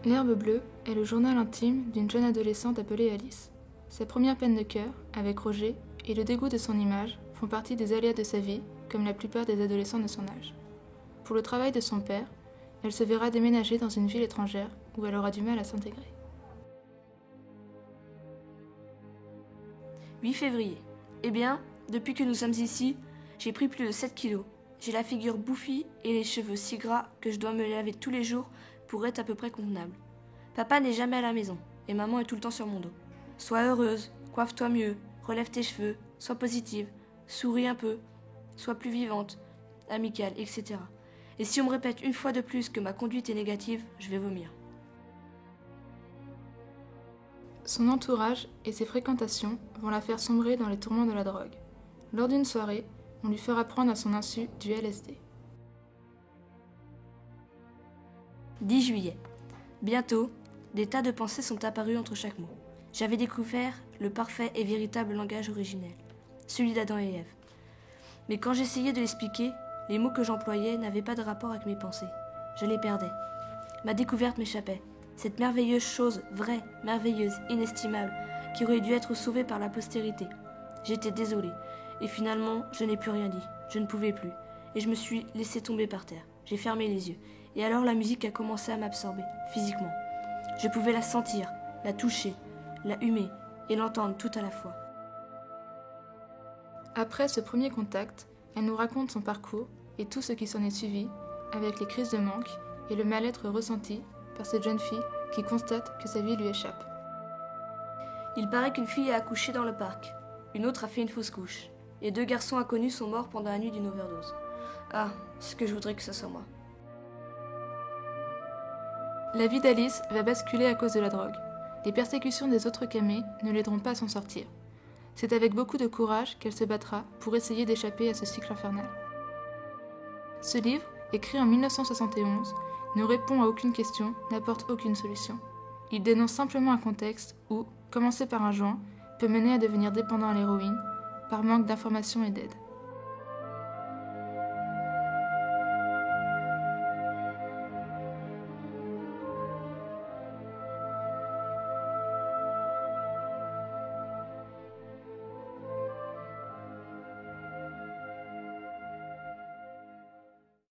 L'herbe bleue est le journal intime d'une jeune adolescente appelée Alice. Sa première peine de cœur, avec Roger, et le dégoût de son image font partie des aléas de sa vie, comme la plupart des adolescents de son âge. Pour le travail de son père, elle se verra déménager dans une ville étrangère où elle aura du mal à s'intégrer. 8 février. Eh bien, depuis que nous sommes ici, j'ai pris plus de 7 kilos. J'ai la figure bouffie et les cheveux si gras que je dois me laver tous les jours pour être à peu près convenable. Papa n'est jamais à la maison et maman est tout le temps sur mon dos. Sois heureuse, coiffe-toi mieux, relève tes cheveux, sois positive, souris un peu, sois plus vivante, amicale, etc. Et si on me répète une fois de plus que ma conduite est négative, je vais vomir. Son entourage et ses fréquentations vont la faire sombrer dans les tourments de la drogue. Lors d'une soirée, on lui fera prendre à son insu du LSD. 10 juillet. Bientôt, des tas de pensées sont apparues entre chaque mot. J'avais découvert le parfait et véritable langage originel, celui d'Adam et Ève. Mais quand j'essayais de l'expliquer, les mots que j'employais n'avaient pas de rapport avec mes pensées. Je les perdais. Ma découverte m'échappait. Cette merveilleuse chose, vraie, merveilleuse, inestimable, qui aurait dû être sauvée par la postérité. J'étais désolée. Et finalement, je n'ai plus rien dit. Je ne pouvais plus. Et je me suis laissée tomber par terre. J'ai fermé les yeux. Et alors la musique a commencé à m'absorber, physiquement. Je pouvais la sentir, la toucher, la humer et l'entendre tout à la fois. Après ce premier contact, elle nous raconte son parcours et tout ce qui s'en est suivi, avec les crises de manque et le mal-être ressenti par cette jeune fille qui constate que sa vie lui échappe. Il paraît qu'une fille a accouché dans le parc. Une autre a fait une fausse couche. Et 2 garçons inconnus sont morts pendant la nuit d'une overdose. Ah, ce que je voudrais que ce soit moi. La vie d'Alice va basculer à cause de la drogue. Les persécutions des autres camés ne l'aideront pas à s'en sortir. C'est avec beaucoup de courage qu'elle se battra pour essayer d'échapper à ce cycle infernal. Ce livre, écrit en 1971, ne répond à aucune question, n'apporte aucune solution. Il dénonce simplement un contexte où, commencer par un joint, peut mener à devenir dépendant à l'héroïne, par manque d'informations et d'aide.